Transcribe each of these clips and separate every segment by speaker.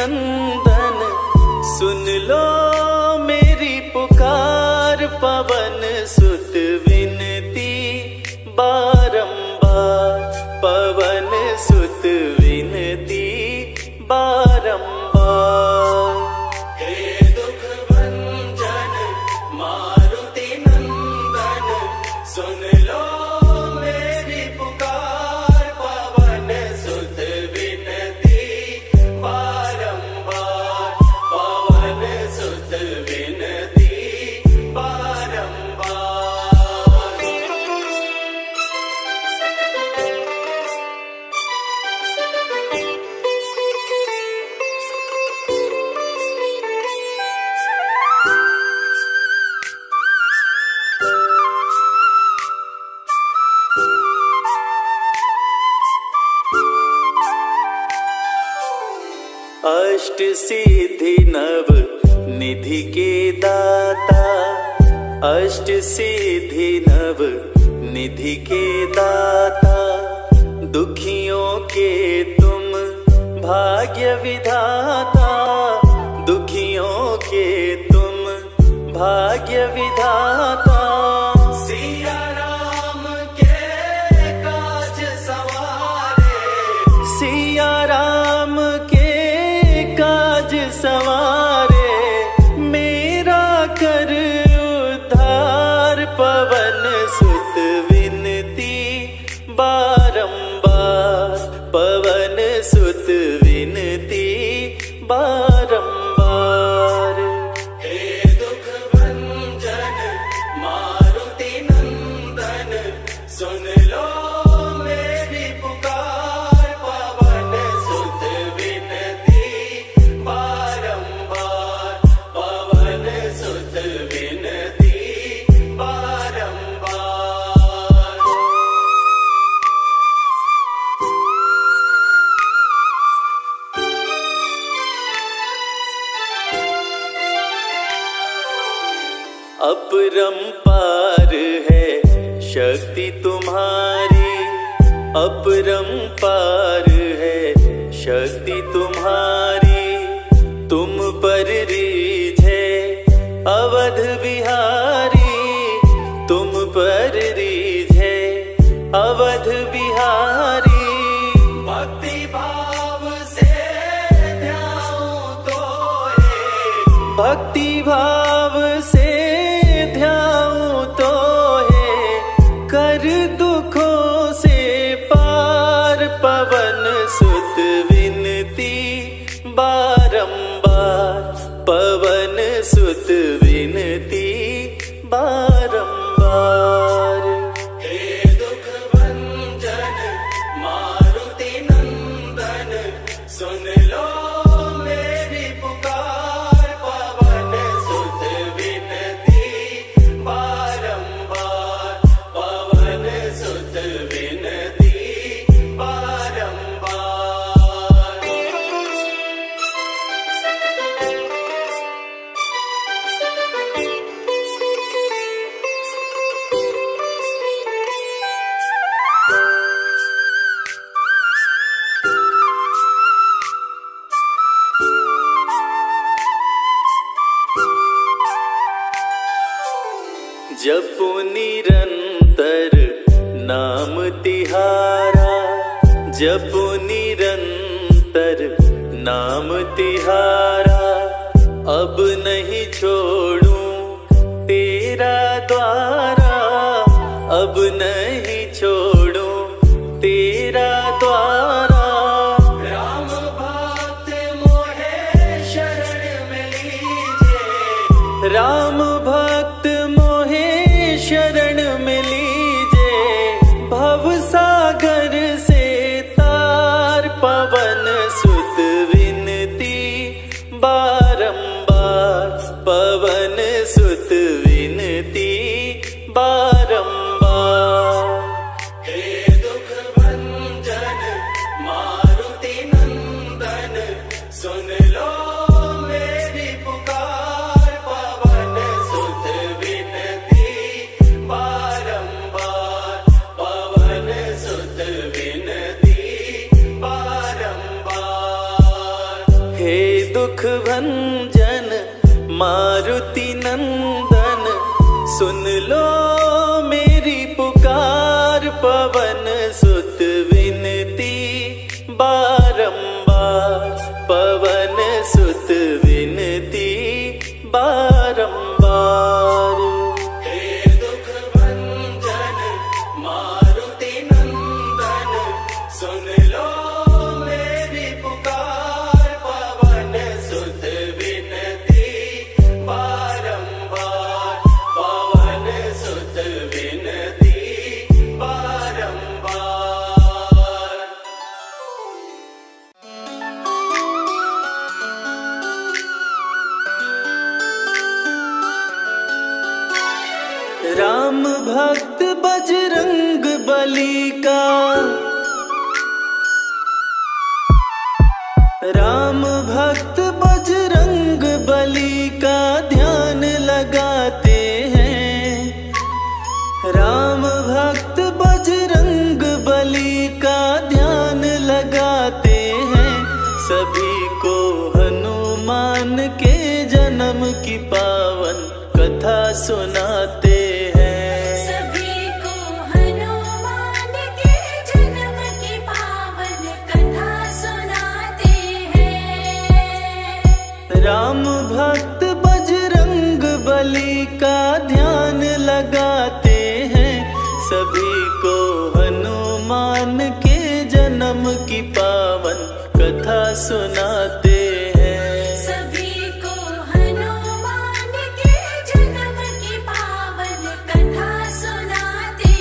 Speaker 1: नंदन सुन लो मेरी पुकार, पवन सुत विनती बारंबार, पवन सुत विनती बारंबार। हे दुख भंजन मारुति नंदन सुन लो मेरी पुकार, पवन सुत विनती बारंबार, पवन सुत विनती बारंबार। अष्ट सिद्धि नव निधि के दाता, अष्ट सिद्धि नव निधि के दाता, दुखियों के तुम भाग्य विधाता, दुखियों के तुम भाग्य विधाता। सिया राम के काज सवारे, सिया राम के काज सवारे, मेरा कर उद्धार, पवन सुत विनती बारंबार, पवन सुत विनती बारंबार। हे दुख भंजन मारुति नंदन सुन लो मेरी पुकार, पवन सुत विनती बारंबार, पवन सुत विनती बारंबार। अपरंपार है शक्ति तुम्हारी, अपरंपार है शक्ति तुम्हारी, तुम पर रीझे अवध बिहारी, तुम पर रीझे अवध बिहारी। भक्ति भाव से ध्याऊं तो है, भक्ति भाव से ध्याऊं तो है, कर दुखों से पार, पवन सुत विनती बारंबार, पवन सुत विनती बारंबार। हे दुख भंजन मारुति नंदन सुन लो मेरी पुकार, पवन सुत विनती बारंबार, पवन सुत विनती बारंबार। जपो निरंतर नाम तिहारा, जपो निरंतर नाम तिहारा, अब नहीं छोड़ूं तेरा द्वारा, अब नहीं छोड़ूं तेरा द्वारा। राम भक्त मोहे शरण में लीजे, राम भक्त मोहे शरण में लीजे, भव सागर से तार, पवन सुत विनती बारंबार, पवन सुत विनती बारंबार। हे दुख भंजन मारुति नंदन सुन लो मेरी पुकार, पवन सुत विनती बारंबार, पवन सुत विनती बारंबार। हे मारुति नंदन सुन लो मेरी पुकार, पवन सुत विनती बारंबार, पवन सुत विनती बारंबार। हे दुख भंजन मारुति नंदन सुन लो मेरी पुकार, पवन सुत विनती बारंबार, पवन सुत विनती बारंबार। राम भक्त बजरंग बली का, राम भक्त बजरंग बली का ध्यान लगाते हैं, राम भक्त बजरंग बली का ध्यान लगाते हैं। सभी को हनुमान के जन्म की पावन कथा सुनाते हैं,
Speaker 2: सभी को हनुमान के जन्म की पावन कथा सुनाते हैं।
Speaker 1: राम भक्त बजरंग बली का ध्यान लगाते हैं। सभी को हनुमान के जन्म की पावन कथा सुनाते हैं,
Speaker 2: सभी को हनुमान के जन्म की पावन कथा सुनाते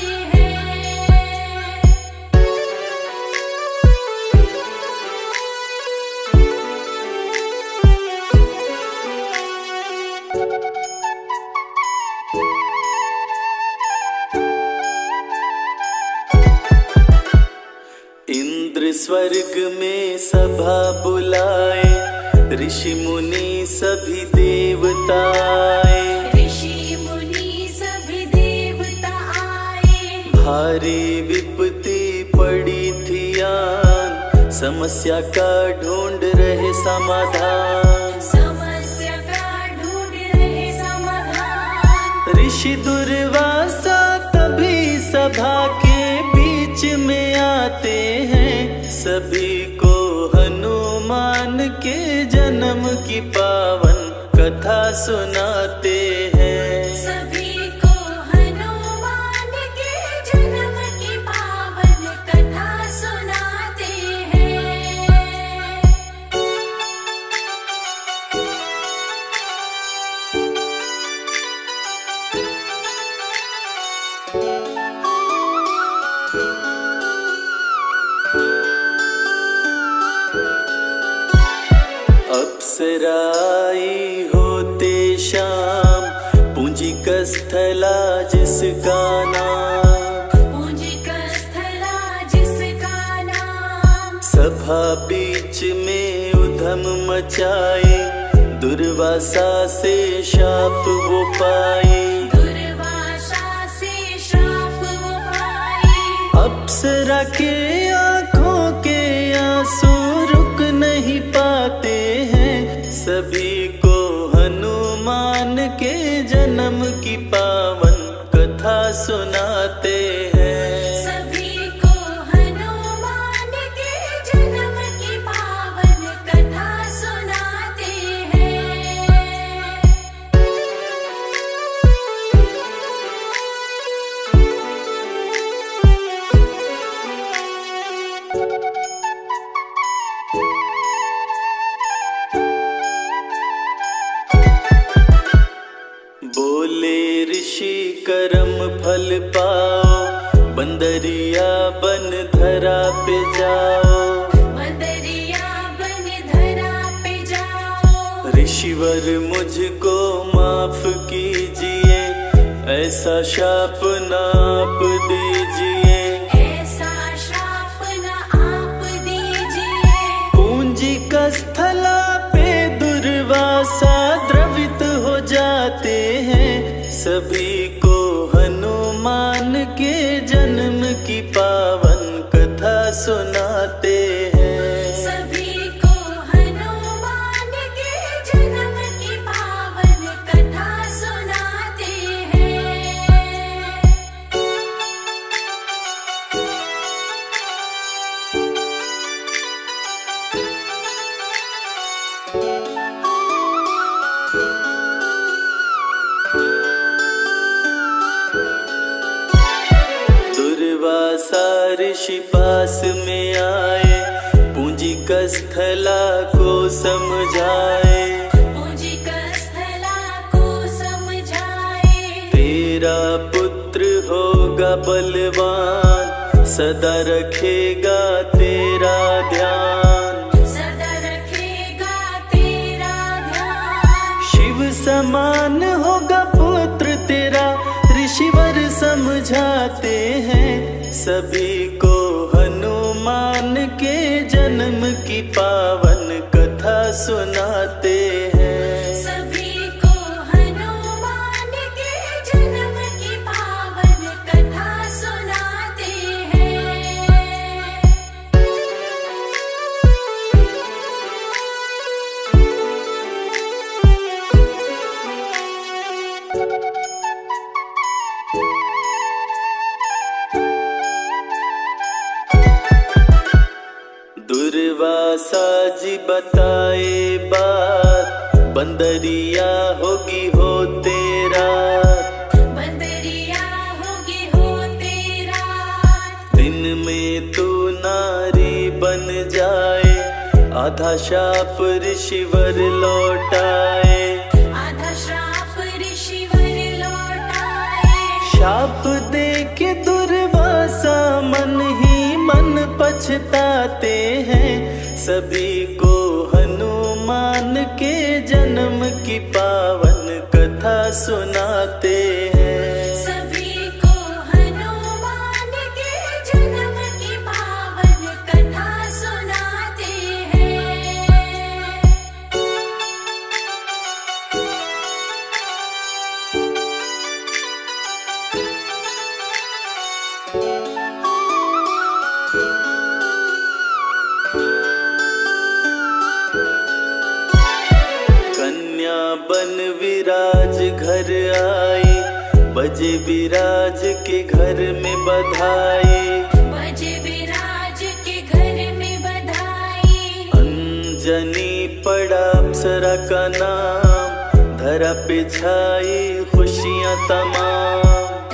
Speaker 1: इंद्र स्वर्ग में सभा बुलाए, ऋषि मुनि सभी देवता आए,
Speaker 2: ऋषि मुनि सभी देवता आए।
Speaker 1: भारी विपत्ति पड़ी थी आन, समस्या का ढूंढ रहे समाधान,
Speaker 2: समस्या का ढूंढ रहे समाधान।
Speaker 1: ऋषि दुर्वासा तभी सभा के बीच में आते हैं। सभी को हनुमान के जन्म की पावन कथा सुनाते हैं,
Speaker 2: सभी को हनुमान के जन्म की पावन कथा सुनाते हैं।
Speaker 1: अप्सराई होते शाम, पूंजिक स्थला जिसका नाम,
Speaker 2: पूंजिक स्थला जिसका नाम।
Speaker 1: सभा बीच में उधम मचाए, दुर्वासा से शाप वो पाए,
Speaker 2: दुर्वासा से शाप वो पाए।
Speaker 1: अप्सरा के आँखों के आंसू रुक नहीं पाते हैं। सभी को हनुमान के जन्म की पावन कथा सुनाते हैं,
Speaker 2: सभी को हनुमान के जन्म की पावन कथा सुनाते हैं।
Speaker 1: बोले ऋषि कर्म फल पाओ, बंदरिया बन धरा पे जाओ,
Speaker 2: बंदरिया बन धरा पे जाओ।
Speaker 1: ऋषिवर मुझको माफ कीजिए, ऐसा शाप ना आप दीजिए,
Speaker 2: ऐसा शाप न आप दीजिए।
Speaker 1: पूंजिक स्थला पे दुर्वासा द्रवित हो जाते हैं। सभी को हनुमान के जन्म की पावन कथा सुनाते हैं,
Speaker 2: सभी को हनुमान के जन्म की पावन
Speaker 1: ऋषि पास में आए, पूंजी कस्थला को समझाए।
Speaker 2: पूंजिकस्थला को समझाए।
Speaker 1: तेरा पुत्र होगा बलवान, सदा रखेगा तेरा ध्यान।
Speaker 2: सदा रखेगा तेरा ध्यान।
Speaker 1: शिव समान होगा पुत्र तेरा, ऋषिवर समझाते हैं सभी को। हनुमान के जन्म की पावन कथा सुनाते हैं।
Speaker 2: सभी को हनुमान के जन्म की पावन कथा सुनाते हैं।
Speaker 1: दुर्वासा जी बताए बात, बंदरिया होगी हो तेरा।
Speaker 2: बंदरिया होगी हो तेरा।
Speaker 1: दिन में तू नारी बन जाए, आधा शाप ऋषिवर लौटाए।
Speaker 2: आधा श्राप ऋषिवर लौटाए।
Speaker 1: शाप दे के दुर्वासा मन ही मन पछताते हैं, सभी को हनुमान के जन्म की पावन कथा सुनाते हैं।
Speaker 2: सभी को हनुमान के जन्म की पावन कथा सुनाते हैं।
Speaker 1: कन्या बन विराज घर आई, बजे विराज के घर में बधाई।
Speaker 2: बजे विराज के घर में बधाई।
Speaker 1: अंजनी पड़ा अप्सरा का नाम, धरा पे छाई खुशियाँ तमाम।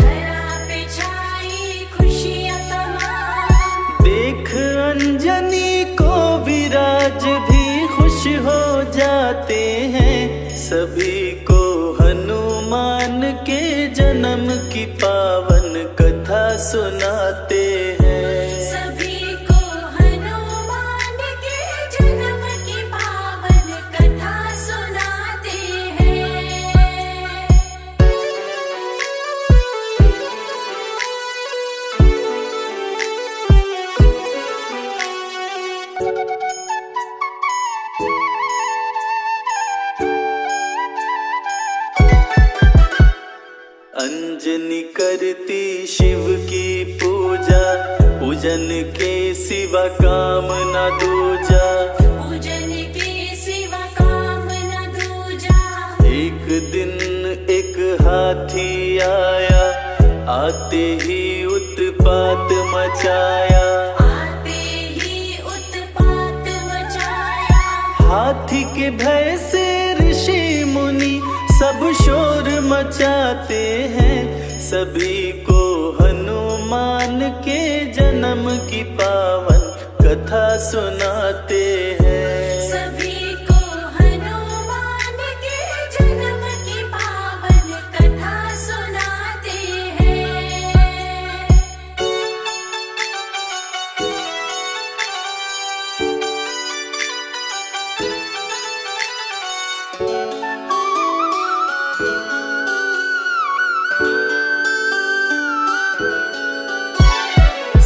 Speaker 2: धरा पे छाई खुशियाँ तमाम।
Speaker 1: देख अंजनी को विराज भी खुश हो जाते हैं, सभी को हनुमान के जन्म की पावन कथा सुनाते हैं।
Speaker 2: सभी को हनुमान के जन्म की पावन कथा सुनाते हैं।
Speaker 1: अंजनी करती शिव की पूजा, पूजन के सिवा काम न दूजा।
Speaker 2: पूजन के सिवा काम न दूजा।
Speaker 1: एक दिन एक हाथी आया, आते ही उत्पात मचाया।
Speaker 2: आते ही उत्पात मचाया।
Speaker 1: हाथी के भय से ऋषि मुनि सब शोर मचाते हैं, सभी को हनुमान के जन्म की पावन कथा सुनाते हैं।
Speaker 2: सभी को हनुमान के जन्म की पावन कथा सुनाते हैं।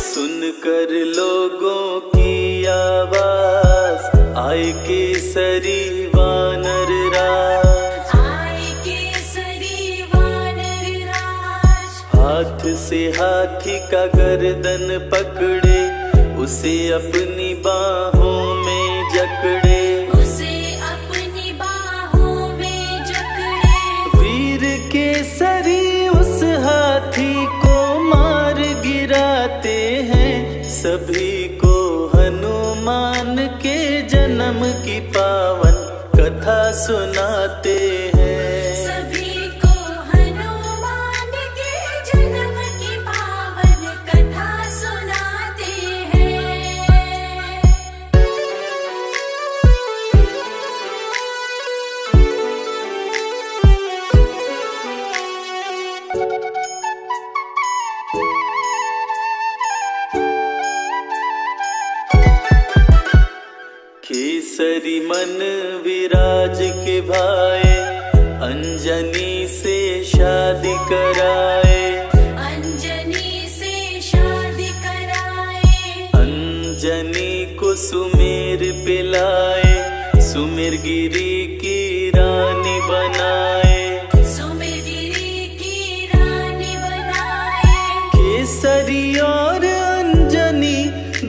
Speaker 1: सुनकर लोगों की आवाज, आए केसरी वानर राज।
Speaker 2: आए केसरी वानर राज।
Speaker 1: हाथ से हाथी का गर्दन पकड़े, उसे अपनी बाहों में जकड़े।
Speaker 2: उसे अपनी बाहों में जकड़े।
Speaker 1: वीर केसरी उस हाथी को मार गिराते हैं, सभी को हनुमान के जन्म की पावन कथा सुनाते हैं।
Speaker 2: सभी को हनुमान के जन्म की पावन कथा सुनाते
Speaker 1: निभाए, अंजनी से शादी कराए,
Speaker 2: अंजनी से शादी कराए,
Speaker 1: अंजनी को सुमेर पिलाए, सुमेर गिरी की रानी बनाए,
Speaker 2: सुमेरगिरी की रानी बनाए।
Speaker 1: केसरी और अंजनी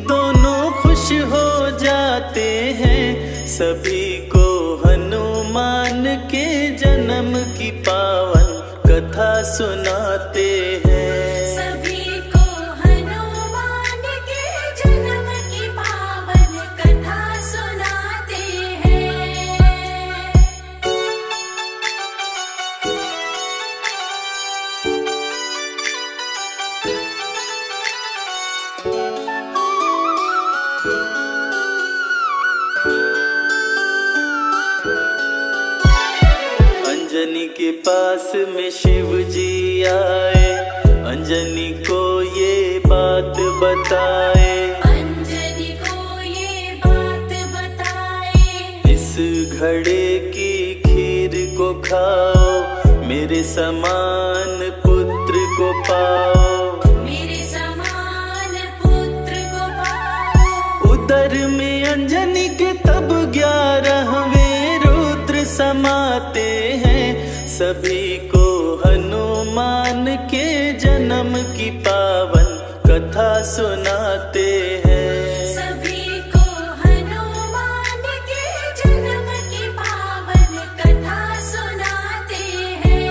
Speaker 1: दोनों खुश हो जाते हैं, सभी को हनुमान के जन्म की पावन कथा सुनाते हैं।
Speaker 2: सभी को हनुमान के जन्म की पावन कथा सुनाते हैं।
Speaker 1: अंजनी के पास में शिव जी आए, अंजनी को ये बात बताए,
Speaker 2: अंजनी को ये बात बताए,
Speaker 1: इस घड़े की खीर को खाओ, मेरे समान पुत्र को पाओ,
Speaker 2: मेरे समान पुत्र को पाओ।
Speaker 1: उदर में अंजनी के तब 11वें रुद्र समाते हैं, सभी को हनुमान के जन्म की पावन कथा सुनाते हैं।
Speaker 2: सभी को हनुमान के जन्म की पावन कथा सुनाते हैं।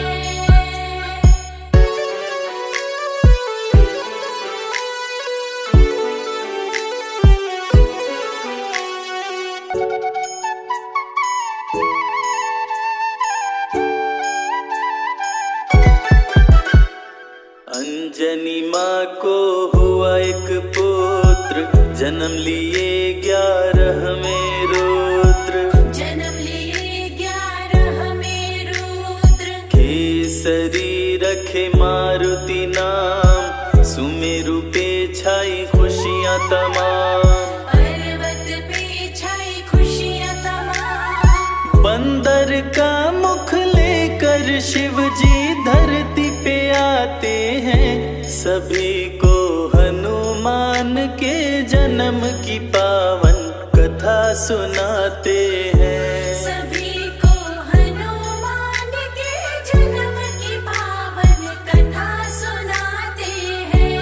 Speaker 1: अंजनी माँ को हुआ एक पुत्र, जन्म लिए 11वें रुद्र,
Speaker 2: जन्म लिए 11वें रुद्र,
Speaker 1: केसरी रखे मारुति नाम, सुमेरु पे छाई खुशियाँ तमाम,
Speaker 2: पर्वत पे छाई खुशियाँ तमाम।
Speaker 1: बंदर का मुख लेकर शिव जी धरती पे आते हैं, सभी को हनुमान के जन्म की पावन कथा सुनाते हैं।
Speaker 2: सभी को हनुमान के जन्म की पावन कथा सुनाते हैं।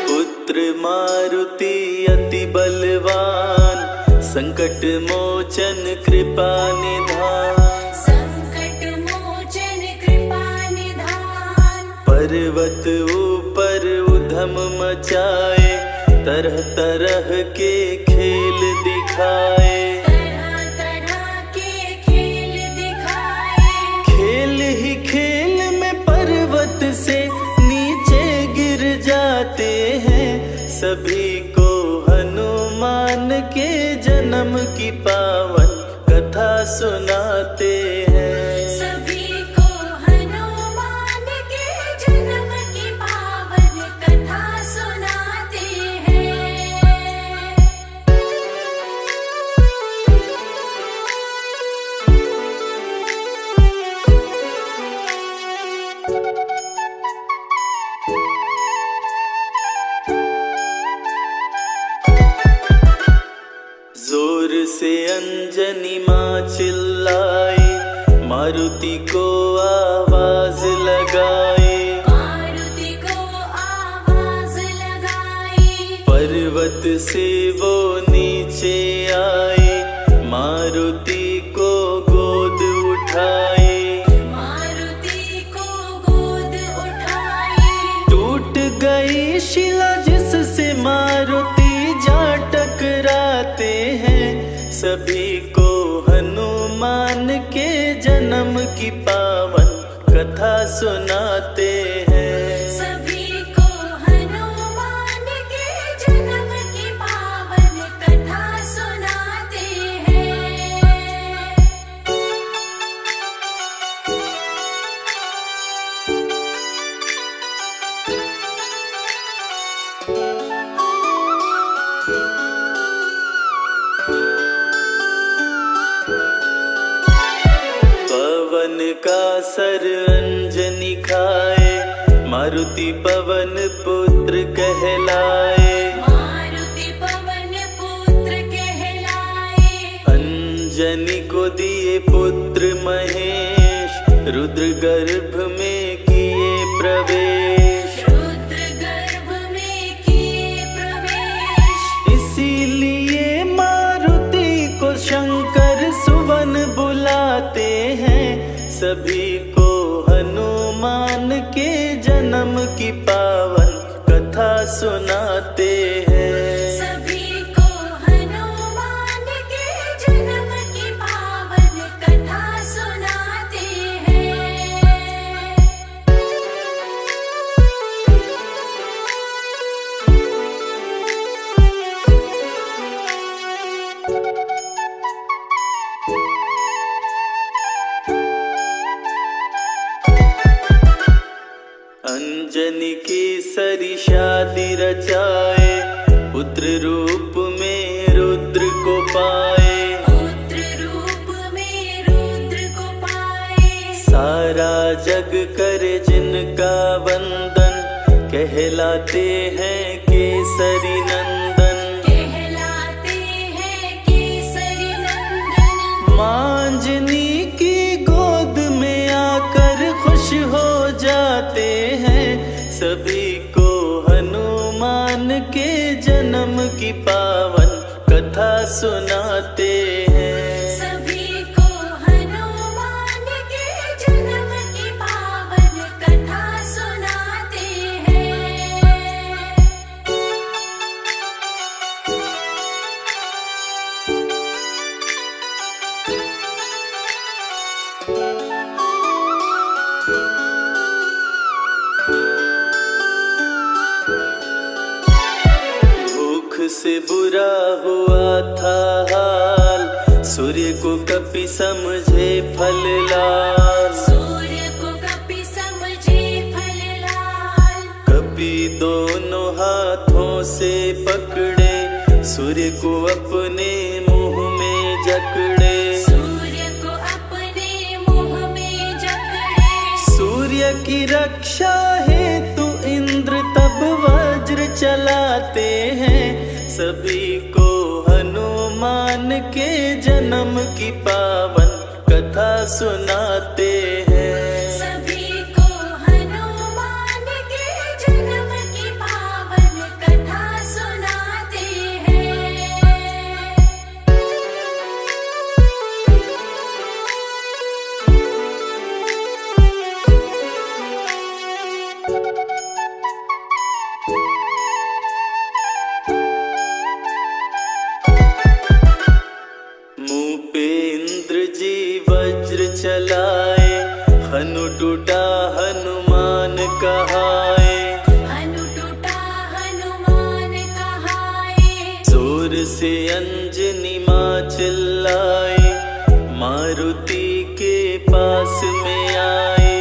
Speaker 1: पुत्र मारुति अति बलवान, संकट मोचन कृपा निधान,
Speaker 2: संकट मोचन कृपा निधान,
Speaker 1: पर्वत ऊपर उधम मचाए, तरह तरह के खेल दिखाए,
Speaker 2: तरह तरह के खेल दिखाए।
Speaker 1: खेल ही खेल में पर्वत से नीचे गिर जाते हैं, सभी को हनुमान के जन्म की पावन कथा सुनाते हैं।
Speaker 2: सभी को हनुमान के जन्म की पावन कथा सुनाते हैं।
Speaker 1: जोर से अंजनी माँ चिल्लाई, मारुति को आवाज लगाई,
Speaker 2: मारुति को आवाज लगाई,
Speaker 1: पर्वत से वो नीचे आई, मारुति को गोद उठाई,
Speaker 2: मारुति को गोद उठाई।
Speaker 1: टूट गई शिला जिससे मारुति जा टकराते हैं, सभी को हनुमान के जन्म की पावन कथा सुनाते हैं।
Speaker 2: सभी को हनुमान के जन्म की पावन कथा सुनाते हैं।
Speaker 1: पवन का सर अंजनी खाए, मारुति पवन पुत्र कहलाए।
Speaker 2: मारुति पवन पुत्र कहलाए।
Speaker 1: अंजनी को दिए पुत्र महेश, रुद्र गर्भ में किए प्रवेश।
Speaker 2: रुद्र गर्भ में किए प्रवेश।
Speaker 1: इसीलिए मारुति को शंकर सुवन बुलाते हैं। सभी को हनुमान के जन्म की पावन कथा सुनाते हैं।
Speaker 2: सभी को हनुमान के जन्म की पावन कथा सुनाते हैं।
Speaker 1: अंजनी की सरी शादी रचाए, पुत्र रूप में रुद्र को पाए।
Speaker 2: पुत्र रूप में रुद्र को पाए।
Speaker 1: सारा जग करे जिनका वंदन, कहलाते हैं केसरी नंदन।
Speaker 2: कहलाते हैं केसरी नंदन।
Speaker 1: मांजनी की गोद में आकर खुश हो जाते हैं। सभी को हनुमान के जन्म की पावन कथा सुनाते हैं।
Speaker 2: सभी को हनुमान के जन्म की पावन कथा सुनाते हैं।
Speaker 1: भूख से बुरा हुआ था हाल, सूर्य को कपि समझे फल लाल।
Speaker 2: सूर्य को कपि समझे फल लाल।
Speaker 1: कपि दोनों हाथों से पकड़े, सूर्य को अपने मुंह में जकड़े।
Speaker 2: सूर्य को अपने मुंह में जकड़े।
Speaker 1: सूर्य की रक्षा हेतु इंद्र तब वज्र चलाते हैं। सभी को हनुमान के जन्म की पावन कथा सुनाते हैं।
Speaker 2: सभी को हनुमान के जन्म की पावन कथा सुनाते हैं।
Speaker 1: मुंह पे इंद्र जी वज्र चलाए, हनु टूटा हनुमान कहाए।
Speaker 2: हनु टूटा हनुमान कहाए।
Speaker 1: जोर से अंजनी माँ चिल्लाई, मारुति के पास में आए।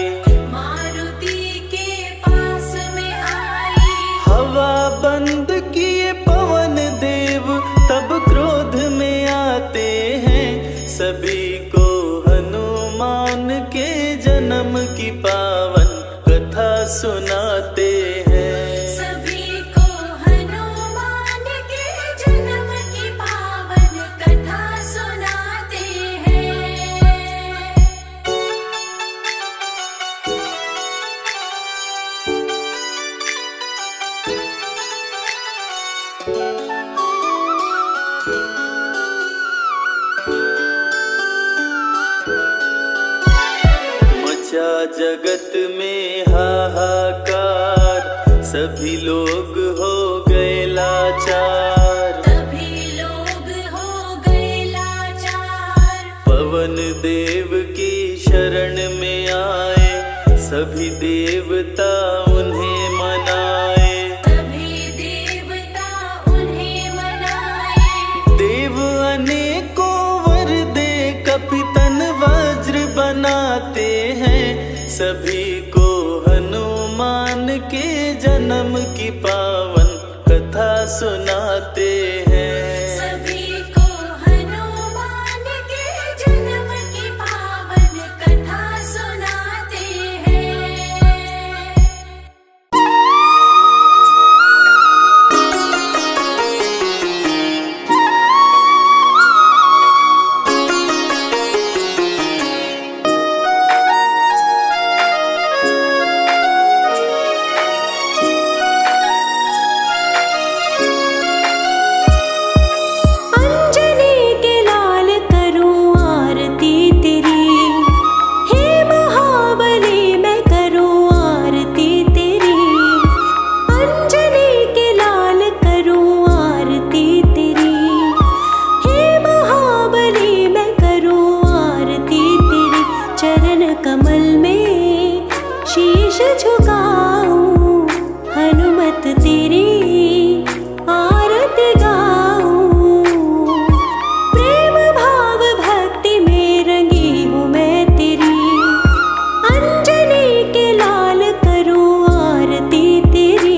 Speaker 2: मारुति के पास में आई।
Speaker 1: हवा बंद किए पवन देव तब क्रोध में आते हैं। सभी को हनुमान के जन्म की पावन कथा सुनाते हैं।
Speaker 2: सभी को हनुमान के जन्म की पावन कथा सुनाते हैं।
Speaker 1: मचा जगत में हाहाकार, सभी लोग हो गए लाचार।
Speaker 2: सभी लोग हो गए लाचार।
Speaker 1: पवन देव की शरण में आए, सभी देवता उन्हें मनाए।
Speaker 2: सभी देवता उन्हें मनाए।
Speaker 1: देव अनेकों वर दे कपितन वज्र बनाते हैं। सभी को हनुमान के जन्म की पावन कथा सुनाते हैं।
Speaker 2: सभी को हनुमान के जन्म की पावन कथा
Speaker 3: कमल में शीश झुकाऊं, हनुमत तेरी आरती गाऊं। प्रेम भाव भक्ति में रंगी हूँ मैं तेरी, अंजनी के लाल करूं आरती तेरी।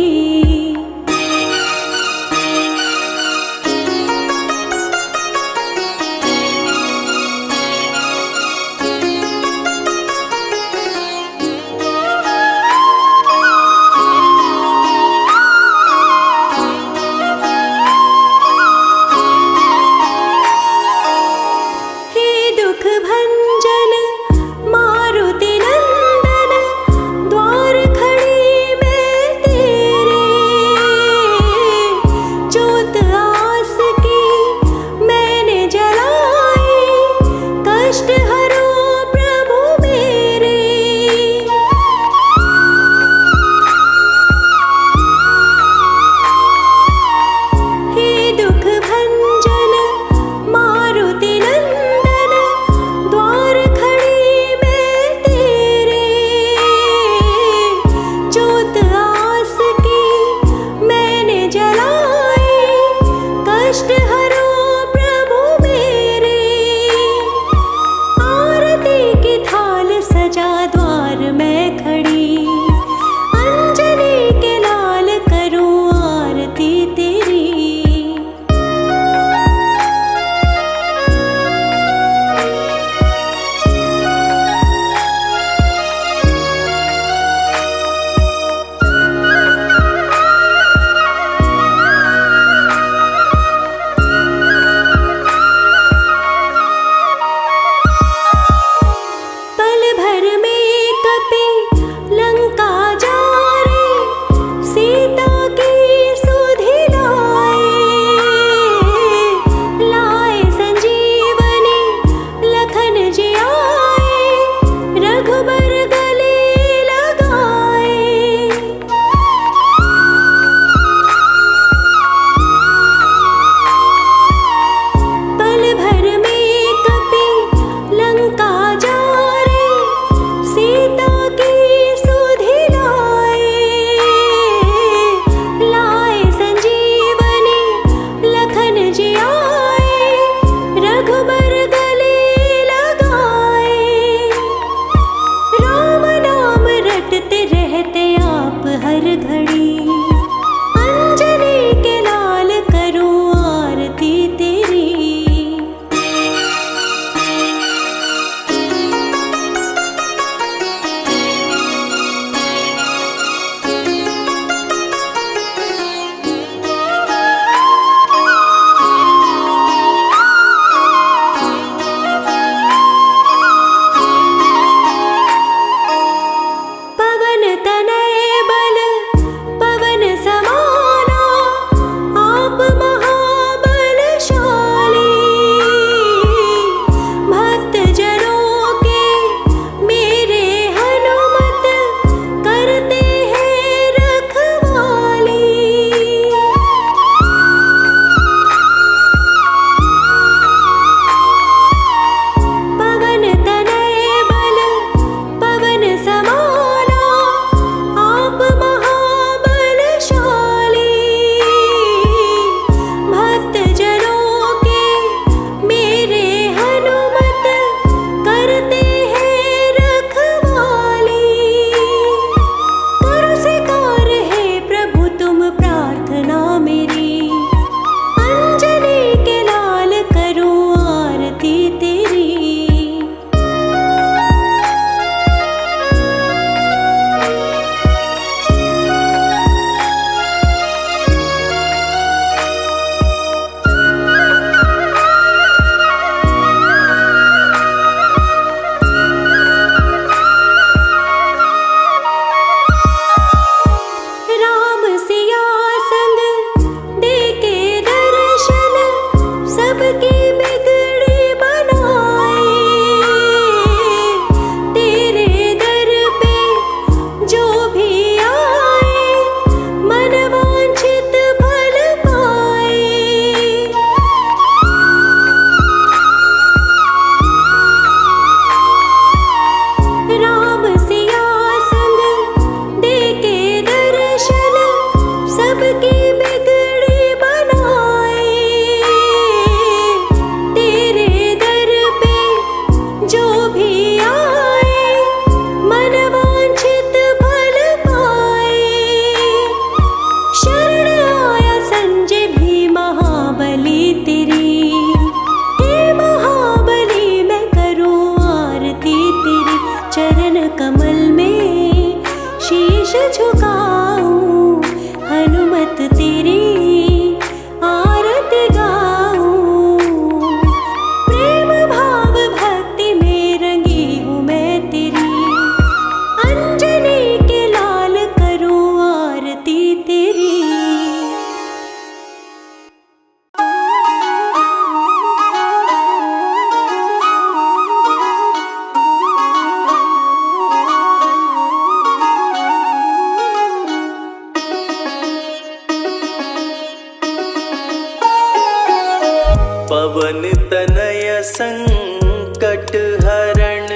Speaker 1: संकट हरण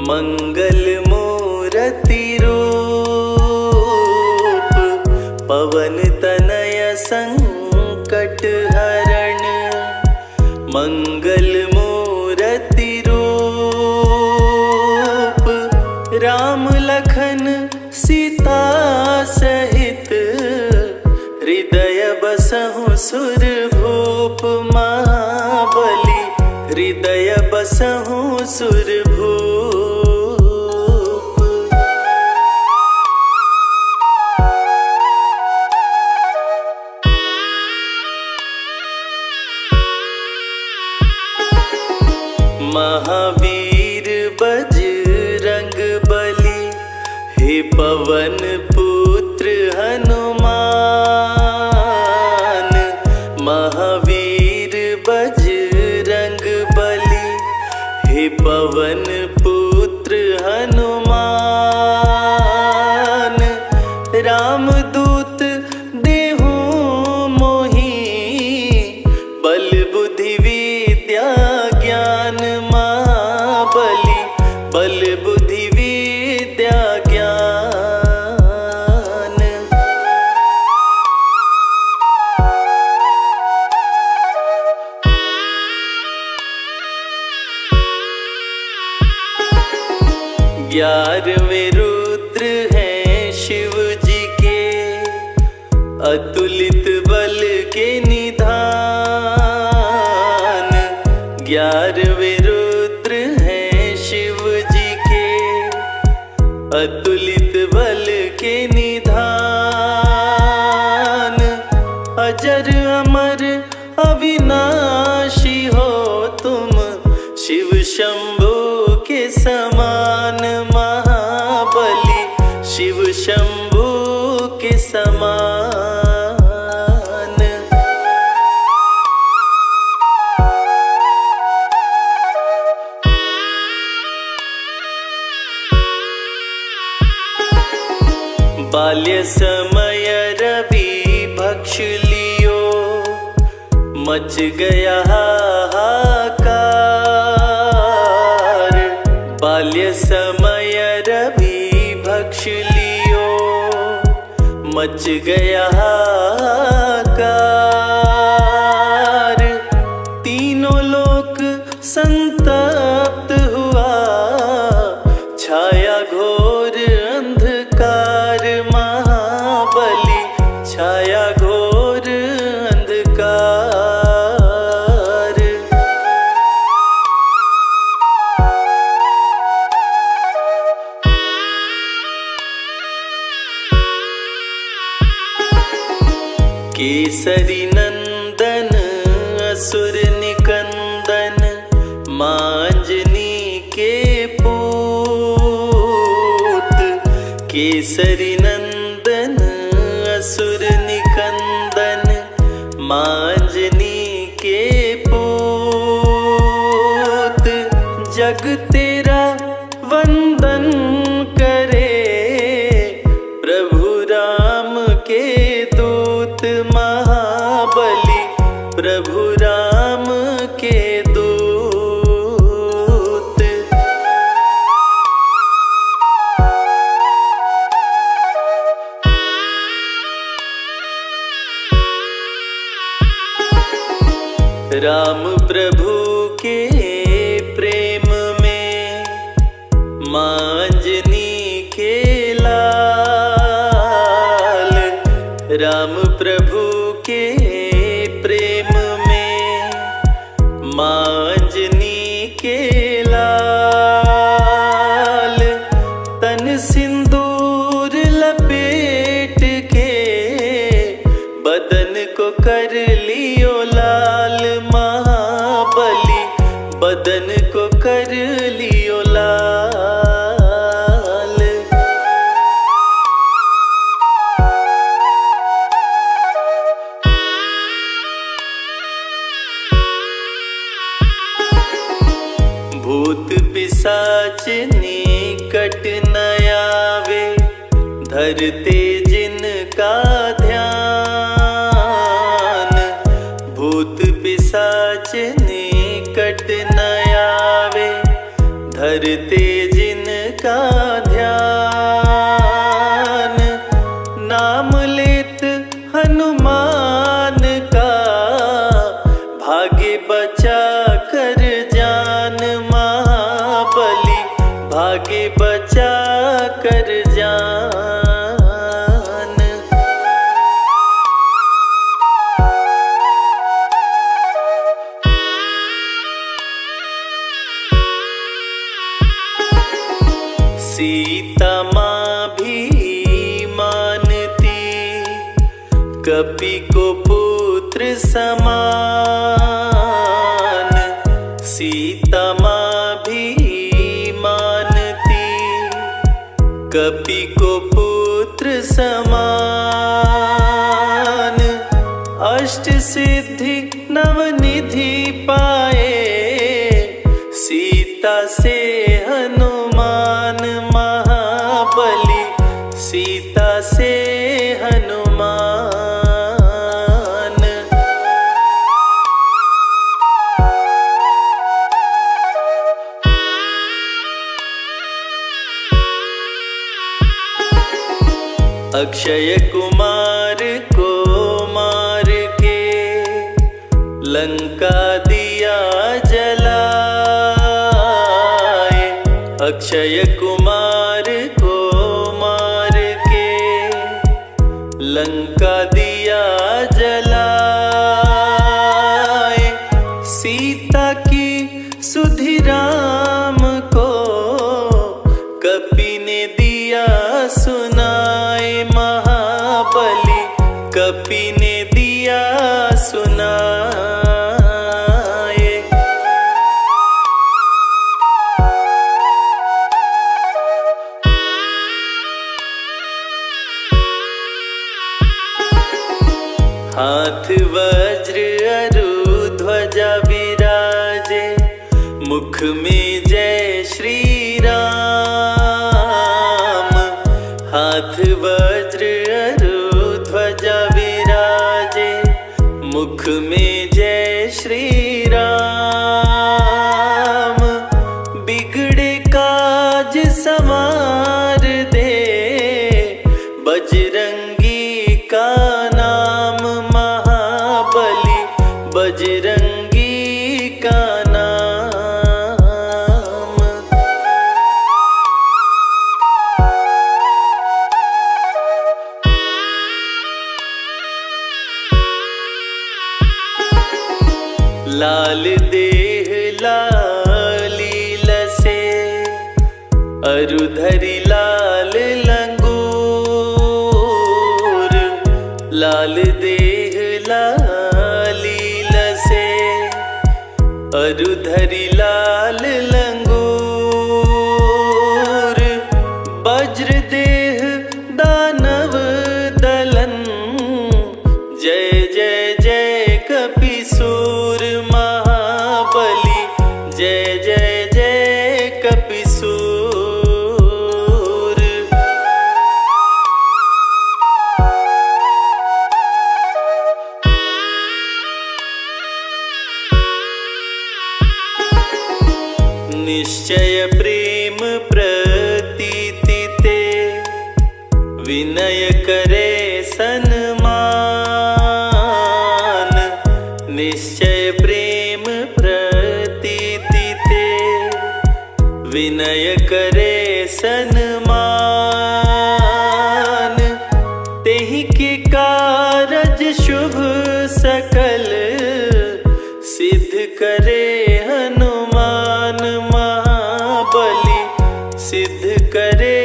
Speaker 1: मंगल मूर्ति रूप पवन तनय संकट हरण मंगल मूर्ति रूप राम लखन सीता सहित हृदय बसहु सुरभूप महाबली हृदय बसहु सुरभूप। महावीर बजरंग बली हे पवन पुत्र हनुमान महावीर बजरंग बली हे पवन पुत्र हनुमान रामदूत देहु मोहि बल बुद्धि विद्या ज्ञान महाबली बल बुद्धि विद्या ज्ञान। ग्यारहवें रुद्र हैं शिव जी के अतुलित बल के निधान 11वें रुद्र हैं शिव जी के अतुलित बल के निधान अजर अमर अविनाशी हो तुम शिव शंभु के समान महाबली शिव शंभु के समान। बाल्य समय रवि भक्ष लियो मच गया हाहाकार बाल्य समय रवि भक्ष लियो मच गया हाहाकार तीनों लोक संतप्त हुआ छाया घोर अंधकार महाबली छाया घोर अंधकार। केसरी नंदन असुर निकंदन मांजनी के पूत केसरी नंदन असुर निकंदन मांजनी के पूत जग तेरा वंदन करे प्रभु राम के दूत महाबली प्रभु राम के दूत। राम प्रभु के प्रेम में मांजनी के लाल राम प्रभु के प्रेम में मांजनी के लाल तन सिंदूर लपेट के बदन को कर लियो लाल महाबली बदन को कर लियो लाल। भूत पिशाच निकट न आवे धरते जिनका ध्यान भूत पिशाच निकट धरते जिनका ध्यान, नाम लेत हनुमान का, भागे बचा कर जान महाबली, भागे बचा कर जान। सीता माँ भी मानती, कपि को पुत्र समान। सीता माँ भी मानती, कपि को पुत्र समान। अष्ट सिद्धि नवनिधि पाए, सीता से हनुमान महाबली, सीता से हनुमान। अक्षय कुमार को मार के लंका दिया जलाए। अक्षय कुमार को मार के लंका दिया जलाए। सीता की सुधि राम को कपि ने दिया सुनाए महाबली, कपि ने दिया सुनाए। हाथ वज्र अरु ध्वजा विराजे, मुख में जय श्री राम। हाथ वज्र अरु ध्वजा विराजे, मुख में जय श्री राम। बिगड़े काज संवार दे, बजरंगी का नाम महाबली, बजरंगी का नाम। लाल देह लाली लसे, अरु धरि लाल लंगूर। लाल देह लाली लसे, अरु धरि लाल लंगूर। वज्र देह दानव दलन, जय जय जय कपिसूर महाबली, जय जय जय कपिसूर। निश्चय प्रेम प्रतीति ते, विनय करे सन्मान। निश्चय प्रेम प्रतीति ते, विनय करे सन्मान। तेहि के कारज शुभ सकल, सिद्ध करे हनुमान महाबली, सिद्ध करे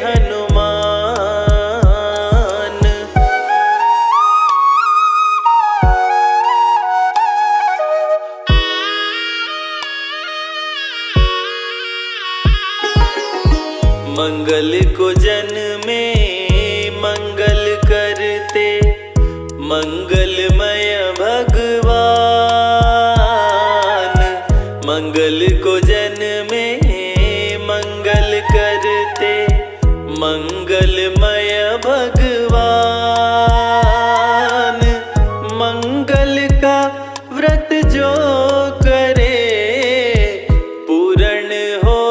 Speaker 1: हनुमान। मंगल को जन में मंगल करते, मंगलमय भगवान। मंगल को जन में मंगल करते, मंगलमय भगवान। मंगल का व्रत जो करे, पूर्ण हो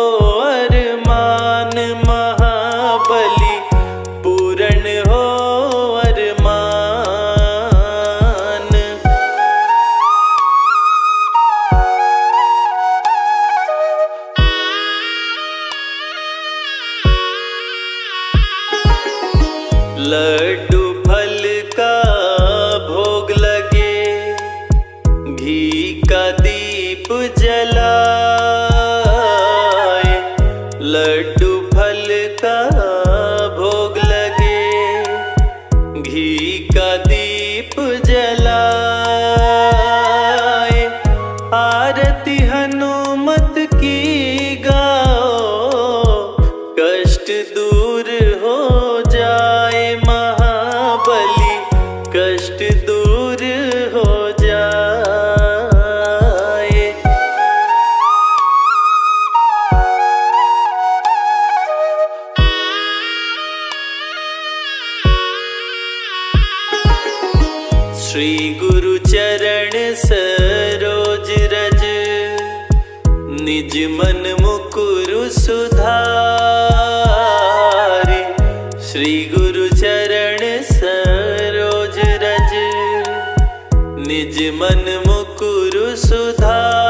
Speaker 1: लड्डू फल का भोग लगे, घी का दीप जलाए। लड्डू फल का भोग लगे, घी का दीप जलाए। आरती हनुमत की गाओ, कष्ट दूर हो जाए महाबली, कष्ट दूर हो जाए। श्री गुरु चरण सरोज रज, निज मन मुकुरु सुधारे। श्री गुरु चरण सरोज रज, निज मन मुकुरु सुधारे।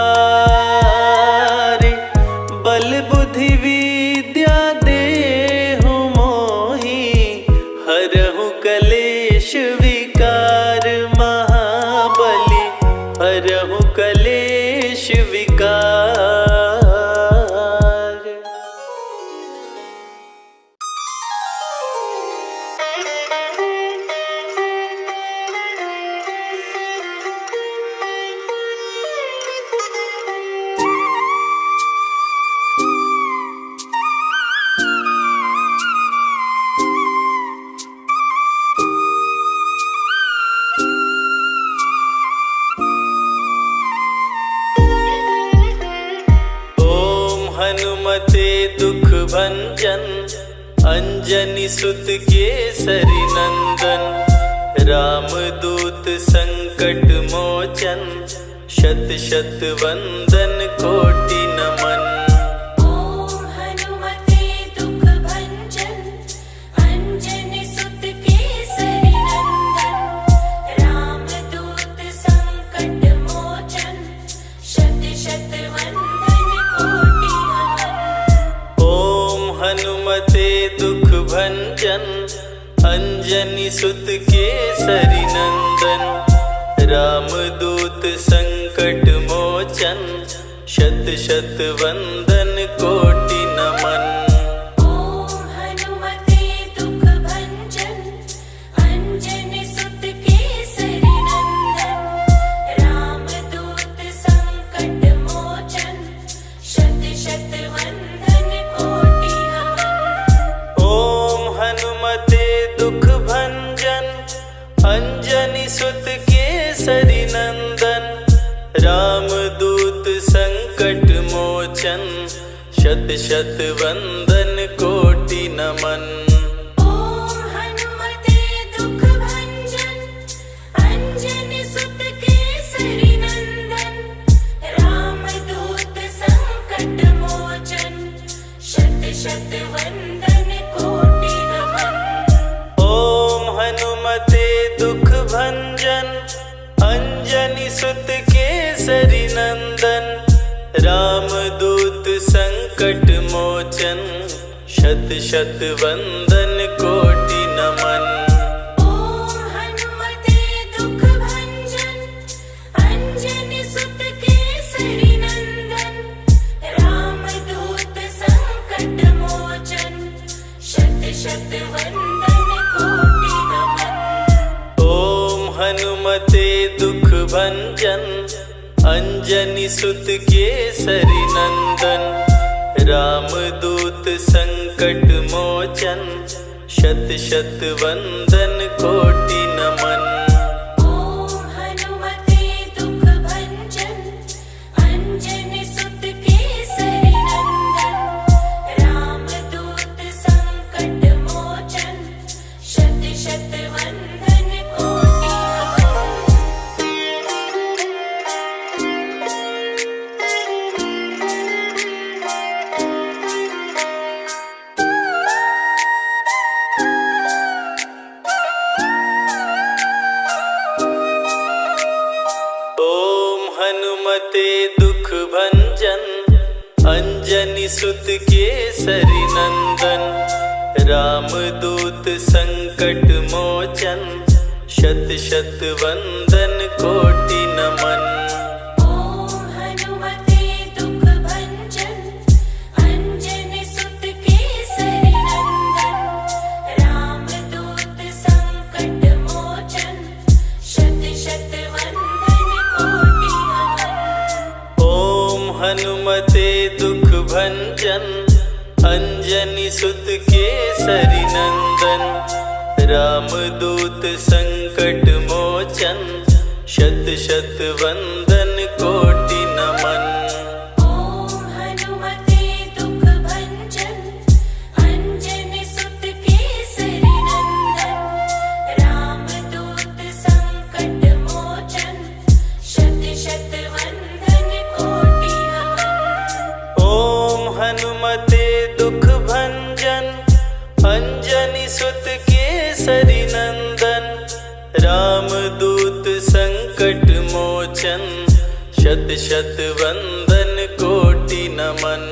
Speaker 1: बल बुद्धि विद्या देहु मोहि, हरहु कलेश विकार महाबली, हरहु कलेश विकार। हनुमते दुख भंजन, अंजनी सुत केसरी नंदन। रामदूत संकट मोचन, शत शत वंदन कोटि नमन।
Speaker 2: ओम हनुमते दुख भंजन, अंजनी सुत केसरी नंदन। रामदूत संकट मोचन, शत शत वंदन कोटि नमन।
Speaker 1: ओम हनुमते दुख भंजन, अंजनी सुत केसरी नंदन। रामदूत संकट मोचन, शत शत वंदन कोटि नमन।
Speaker 2: ओम हनुमते दुख भंजन, अंजनी सुत केसरी नंदन। रामदूत संकट मोचन, शत शत वंदन कोटि नमन।
Speaker 1: ओम हनुमते दुख भंजन, अंजनी सुत केसरी नंदन। रामदूत संकट मोचन, शत शत वंदन कोटि नमन।
Speaker 2: ओम हनुमते दुख भंजन, अंजनी सुत केसरी नंदन। रामदूत संकट मोचन, शत शत वंदन कोटि नमन।
Speaker 1: ओम हनुमते दुख भंजन, अंजनी सुत केसरी नंदन। रामदूत संकट मोचन, शत शत वंदन कोटि नमन।
Speaker 2: ओम हनुमते दुख भंजन, अंजनी सुत केसरी नंदन। रामदूत संकट मोचन, शत शत वंदन कोटि नमन।
Speaker 1: ओम हनुमते दुख भंजन, अंजनी सुत केसरी नंदन। रामदूत संकट मोचन, शत शत वंदन कोटि नमन।
Speaker 2: ओम हनुमते दुख भंजन, अंजनी सुत केसरी नंदन। रामदूत संकट मोचन, शत शत वंदन कोटि नमन।
Speaker 1: हनुमते दुख भंजन, अंजनी सुत केसरी नंदन। रामदूत संकट मोचन शत शत वंदन कोटि नमन।
Speaker 2: ओम हनुमते दुख भंजन अंजनी सुत केसरी नंदन। रामदूत संकट मोचन शत शत वंदन कोटि नमन।
Speaker 1: ओम हनुमते दुख भंजन अंजनी सुत केसरी नंदन। रामदूत संकट मोचन शत शत वंदन कोटि नमन।
Speaker 2: ओम हनुमते दुख भंजन अंजनी सुत केसरी नंदन। रामदूत संकट मोचन शत शत वंदन कोटि नमन।
Speaker 1: ओम हनुमते दुख भंजन अंजनी सुत केसरी नंदन। रामदूत संकट मोचन शत शत वंदन कोटि नमन।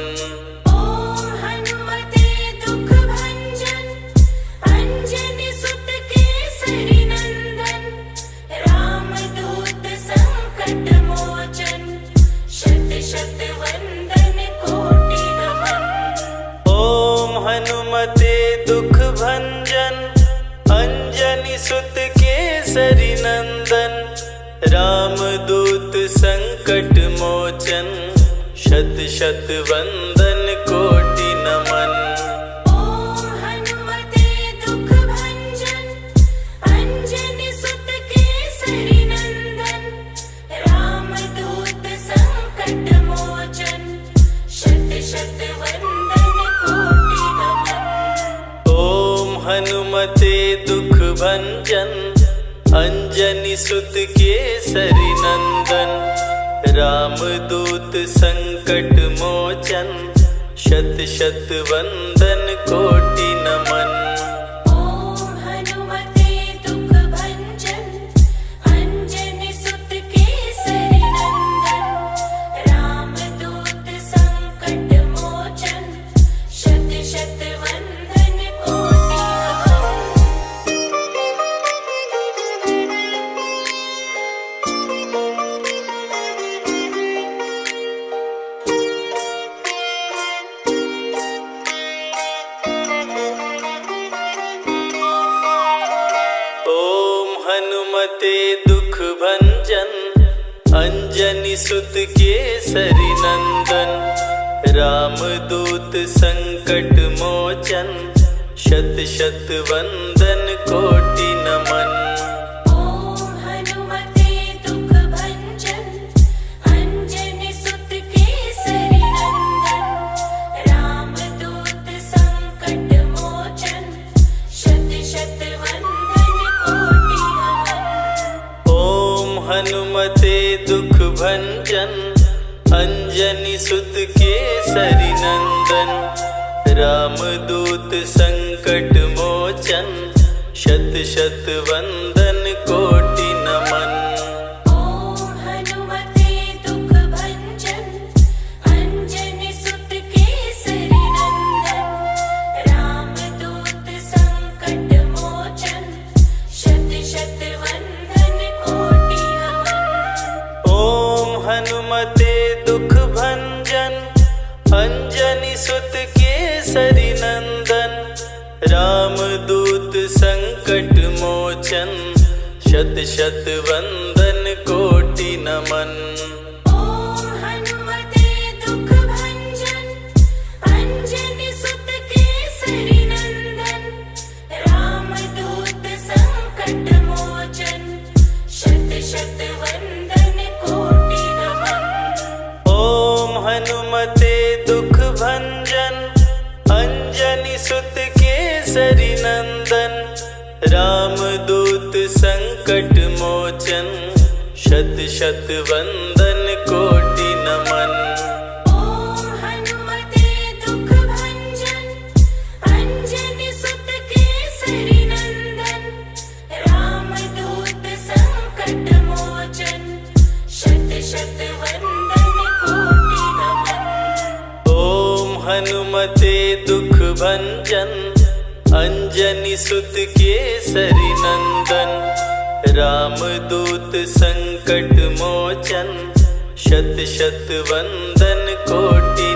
Speaker 2: ओम हनुमते दुख भंजन अंजनी सुत केसरी नंदन। रामदूत संकट मोचन शत शत वंदन कोटि नमन।
Speaker 1: ओम हनुमते दुख भंजन अंजनी सुत केसरी नंदन। रामदूत संकट मोचन शत शत वंदन कोटि नमन।
Speaker 2: ओम हनुमते दुख भंजन अंजनी सुत केसरी नंदन। रामदूत संकट मोचन शत शत वंदन कोटि नमन।
Speaker 1: ओम हनुमते दुख भंजन अंजनी सुत केसरी नंदन। रामदूत संकट मोचन शत शत वंदन कोटि नमन।
Speaker 2: ओम हनुमते दुख भंजन अंजनी सुत केसरी नंदन। रामदूत संकट मोचन शत शत वंदन कोटि
Speaker 1: ओम हनुमते दुख भंजन अंजनी सुत केसरी नंदन। रामदूत संकट मोचन शत शत वंदन कोटि नमन।
Speaker 2: ओम हनुमते दुख भंजन अंजनी सुत केसरी नंदन। रामदूत संकट मोचन शत शत वंदन कोटि नमन।
Speaker 1: ओम हनुमते दुख भंजन अंजनी सुत केसरी नंदन। रामदूत संकट मोचन शत शत वंदन कोटि नमन।
Speaker 2: ओम हनुमते दुख भंजन अंजनी सुत केसरी नंदन। रामदूत संकट मोचन शत शत वंदन कोटि नमन।
Speaker 1: ओम हनुमते दुख भंजन अंजनी सुत केसरी नंदन। रामदूत संकट मोचन शत शत वंदन कोटि नमन।
Speaker 2: ओम हनुमते दुख भंजन अंजनी सुत केसरी नंदन। रामदूत संकट मोचन शत शत वंदन कोटि नमन।
Speaker 1: ओम हनुमते दुख भंजन अंजनी सुत केसरी नंदन। रामदूत संकट मोचन शत शत वंदन कोटि नमन।
Speaker 2: ओम हनुमते दुख भंजन अंजनी सुत केसरी नंदन। रामदूत संकट मोचन शत शत वंदन कोटि नमन।
Speaker 1: ओम हनुमते दुख भंजन अंजनी सुत केसरी नंदन, रामदूत संकट मोचन, शत शत वंदन कोटि